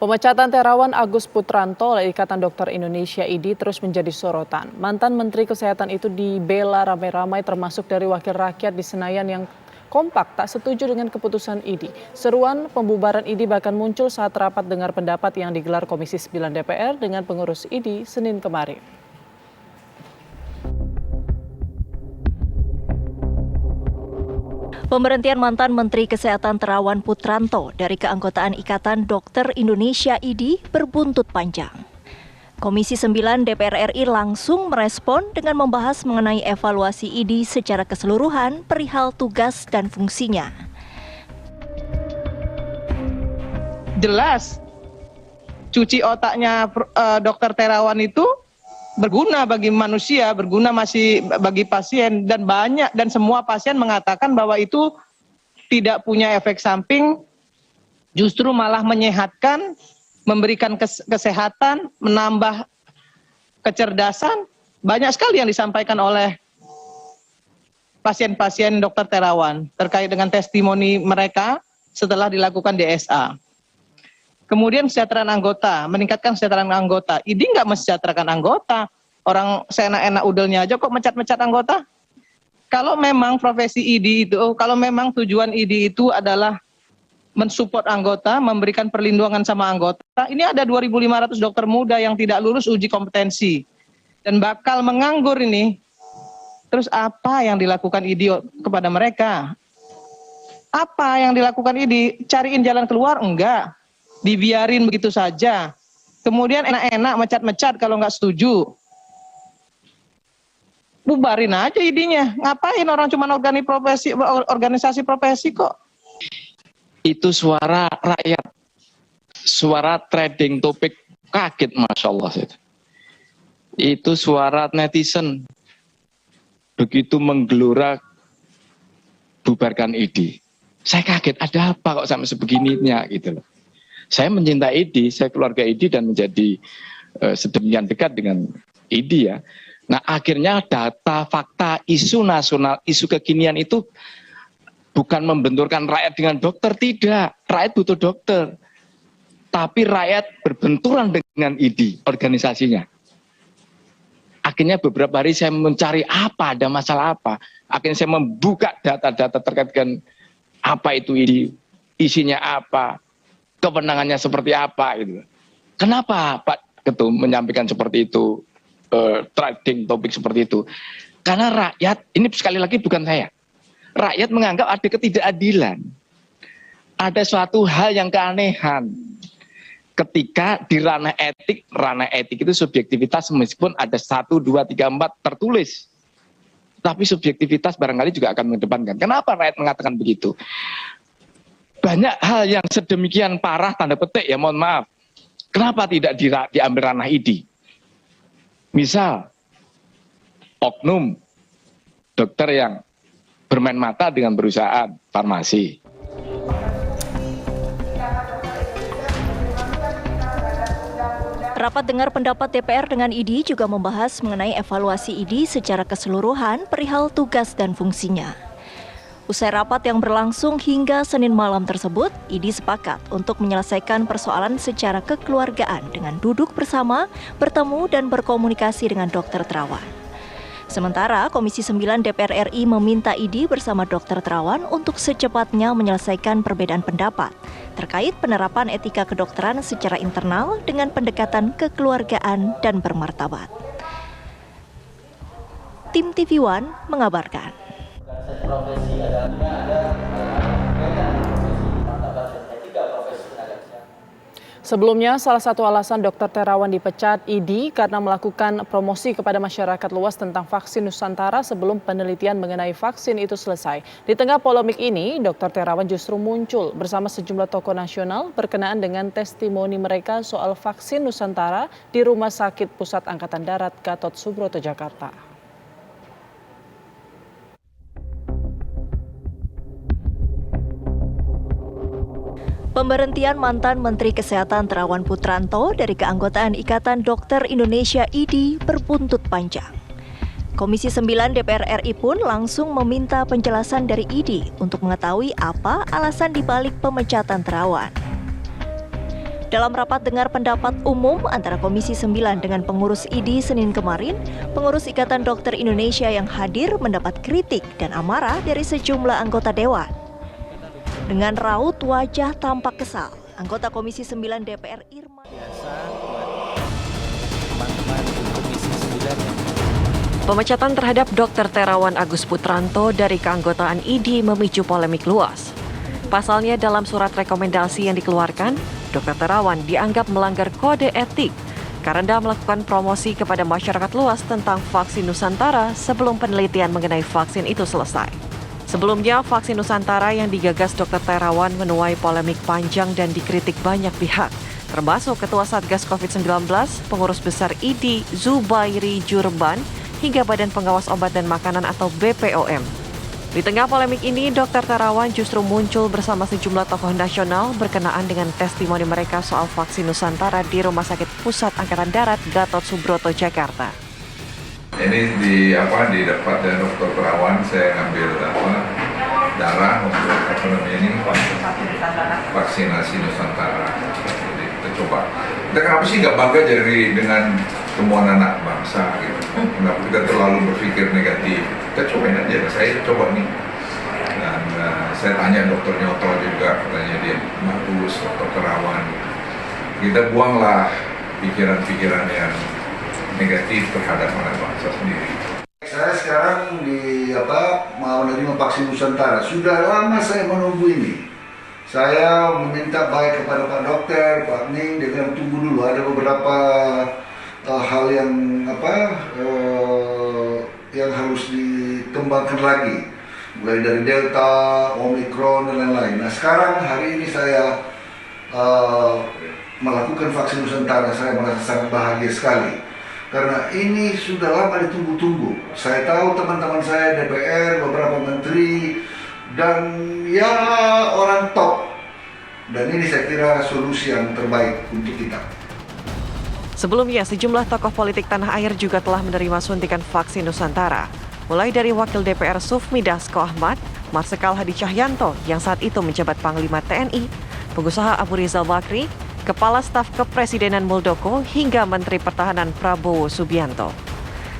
Pemecatan Terawan Agus Putranto oleh Ikatan Dokter Indonesia (IDI) terus menjadi sorotan. Mantan Menteri Kesehatan itu dibela ramai-ramai termasuk dari wakil rakyat di Senayan yang kompak tak setuju dengan keputusan IDI. Seruan pembubaran IDI bahkan muncul saat rapat dengar pendapat yang digelar Komisi 9 DPR dengan pengurus IDI Senin kemarin. Pemberhentian mantan Menteri Kesehatan Terawan Putranto dari keanggotaan Ikatan Dokter Indonesia (IDI) berbuntut panjang. Komisi 9 DPR RI langsung merespon dengan membahas mengenai evaluasi IDI secara keseluruhan perihal tugas dan fungsinya. Jelas, cuci otaknya Dokter Terawan itu berguna bagi manusia, berguna masih bagi pasien, dan banyak dan semua pasien mengatakan bahwa itu tidak punya efek samping, justru malah menyehatkan, memberikan kesehatan, menambah kecerdasan. Banyak sekali yang disampaikan oleh pasien-pasien Dokter Terawan terkait dengan testimoni mereka setelah dilakukan DSA. Kemudian kesejahteraan anggota, meningkatkan kesejahteraan anggota. IDI nggak mensejahterakan anggota. Orang seenak-enak udelnya aja kok mecat-mecat anggota. Kalau memang profesi IDI itu, kalau memang tujuan IDI itu adalah mensupport anggota, memberikan perlindungan sama anggota, ini ada 2.500 dokter muda yang tidak lulus uji kompetensi dan bakal menganggur ini. Terus apa yang dilakukan IDI kepada mereka? Apa yang dilakukan IDI? Cariin jalan keluar? Enggak. Dibiarin begitu saja. Kemudian enak-enak mecat-mecat kalau nggak setuju. Bubarin aja IDI-nya. Ngapain orang cuma organisasi profesi kok. Itu suara rakyat. Suara trading topik kaget, Masya Allah. Itu suara netizen. Begitu menggelora bubarkan IDI. Saya kaget, ada apa kok sampai sebegininya gitu loh. Saya mencintai IDI, saya keluarga IDI dan menjadi sedemikian dekat dengan IDI ya. Nah akhirnya data, fakta, isu nasional, isu kekinian itu bukan membenturkan rakyat dengan dokter, tidak. Rakyat butuh dokter. Tapi rakyat berbenturan dengan IDI, organisasinya. Akhirnya beberapa hari saya mencari apa, ada masalah apa. Akhirnya saya membuka data-data terkait dengan apa itu IDI, isinya apa, kewenangannya seperti apa gitu. Kenapa Pak Ketum menyampaikan seperti itu, trading topik seperti itu? Karena rakyat, ini sekali lagi bukan saya, rakyat menganggap ada ketidakadilan, ada suatu hal yang keanehan ketika di ranah etik itu subjektivitas meskipun ada 1, 2, 3, 4 tertulis, tapi subjektivitas barangkali juga akan mengedepankan. Kenapa rakyat mengatakan begitu? Banyak hal yang sedemikian parah, tanda petik ya, mohon maaf. Kenapa tidak diambil ranah IDI? Misal, oknum dokter yang bermain mata dengan perusahaan farmasi. Rapat dengar pendapat DPR dengan IDI juga membahas mengenai evaluasi IDI secara keseluruhan perihal tugas dan fungsinya. Usai rapat yang berlangsung hingga Senin malam tersebut, IDI sepakat untuk menyelesaikan persoalan secara kekeluargaan dengan duduk bersama, bertemu dan berkomunikasi dengan Dokter Terawan. Sementara Komisi 9 DPR RI meminta IDI bersama Dokter Terawan untuk secepatnya menyelesaikan perbedaan pendapat terkait penerapan etika kedokteran secara internal dengan pendekatan kekeluargaan dan bermartabat. Tim TV One mengabarkan. Sebelumnya, salah satu alasan Dokter Terawan dipecat IDI karena melakukan promosi kepada masyarakat luas tentang vaksin Nusantara sebelum penelitian mengenai vaksin itu selesai. Di tengah polemik ini, Dokter Terawan justru muncul bersama sejumlah tokoh nasional berkenaan dengan testimoni mereka soal vaksin Nusantara di Rumah Sakit Pusat Angkatan Darat Gatot Subroto, Jakarta. Pemberhentian mantan Menteri Kesehatan Terawan Putranto dari keanggotaan Ikatan Dokter Indonesia (IDI) berbuntut panjang. Komisi 9 DPR RI pun langsung meminta penjelasan dari IDI untuk mengetahui apa alasan dibalik pemecatan Terawan. Dalam rapat dengar pendapat umum antara Komisi 9 dengan pengurus IDI Senin kemarin, pengurus Ikatan Dokter Indonesia yang hadir mendapat kritik dan amarah dari sejumlah anggota dewan. Dengan raut wajah tampak kesal, anggota Komisi 9 DPR Irma biasa buat teman-teman di Komisi 9 ya. Pemecatan terhadap Dr. Terawan Agus Putranto dari keanggotaan IDI memicu polemik luas. Pasalnya dalam surat rekomendasi yang dikeluarkan, Dr. Terawan dianggap melanggar kode etik karena melakukan promosi kepada masyarakat luas tentang vaksin Nusantara sebelum penelitian mengenai vaksin itu selesai. Sebelumnya, vaksin Nusantara yang digagas Dr. Terawan menuai polemik panjang dan dikritik banyak pihak, termasuk Ketua Satgas COVID-19, Pengurus Besar IDI Zubairi Jurban, hingga Badan Pengawas Obat dan Makanan atau BPOM. Di tengah polemik ini, Dr. Terawan justru muncul bersama sejumlah tokoh nasional berkenaan dengan testimoni mereka soal vaksin Nusantara di Rumah Sakit Pusat Angkatan Darat Gatot Subroto, Jakarta. Ini didapat dari Dr. Terawan, saya ngambil darah untuk ini vaksinasi Nusantara. Jadi kita coba. Kita kenapa sih nggak bangga dengan temuan anak bangsa gitu? Kenapa kita terlalu berpikir negatif? Kita cobain aja. Saya coba nih. Dan saya tanya Dr. Nyoto juga, katanya dia bagus, Dr. Terawan. Kita buanglah pikiran-pikiran yang negatif terhadap anak bangsa sendiri. Saya sekarang mau menerima vaksin Nusantara. Sudah lama saya menunggu ini. Saya meminta baik kepada Pak Dokter, Pak Ning, dia bilang tunggu dulu. Ada beberapa hal yang yang harus dikembangkan lagi, mulai dari Delta, Omicron dan lain-lain. Nah sekarang hari ini saya melakukan vaksin Nusantara. Saya merasa sangat bahagia sekali. Karena ini sudah lama ditunggu-tunggu. Saya tahu teman-teman saya DPR, beberapa menteri, dan ya orang top. Dan ini saya kira solusi yang terbaik untuk kita. Sebelumnya, sejumlah tokoh politik tanah air juga telah menerima suntikan vaksin Nusantara. Mulai dari Wakil DPR Sufmi Dasko Ahmad, Marsikal Hadi Cahyanto yang saat itu menjabat Panglima TNI, pengusaha Abu Rizal Bakri, Kepala Staf Kepresidenan Muldoko, hingga Menteri Pertahanan Prabowo Subianto.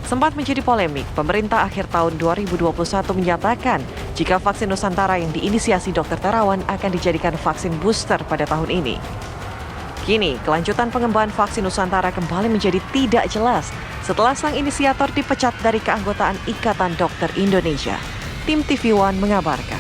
Sempat menjadi polemik, pemerintah akhir tahun 2021 menyatakan jika vaksin Nusantara yang diinisiasi Dr. Terawan akan dijadikan vaksin booster pada tahun ini. Kini, kelanjutan pengembangan vaksin Nusantara kembali menjadi tidak jelas setelah sang inisiator dipecat dari keanggotaan Ikatan Dokter Indonesia. Tim TV One mengabarkan.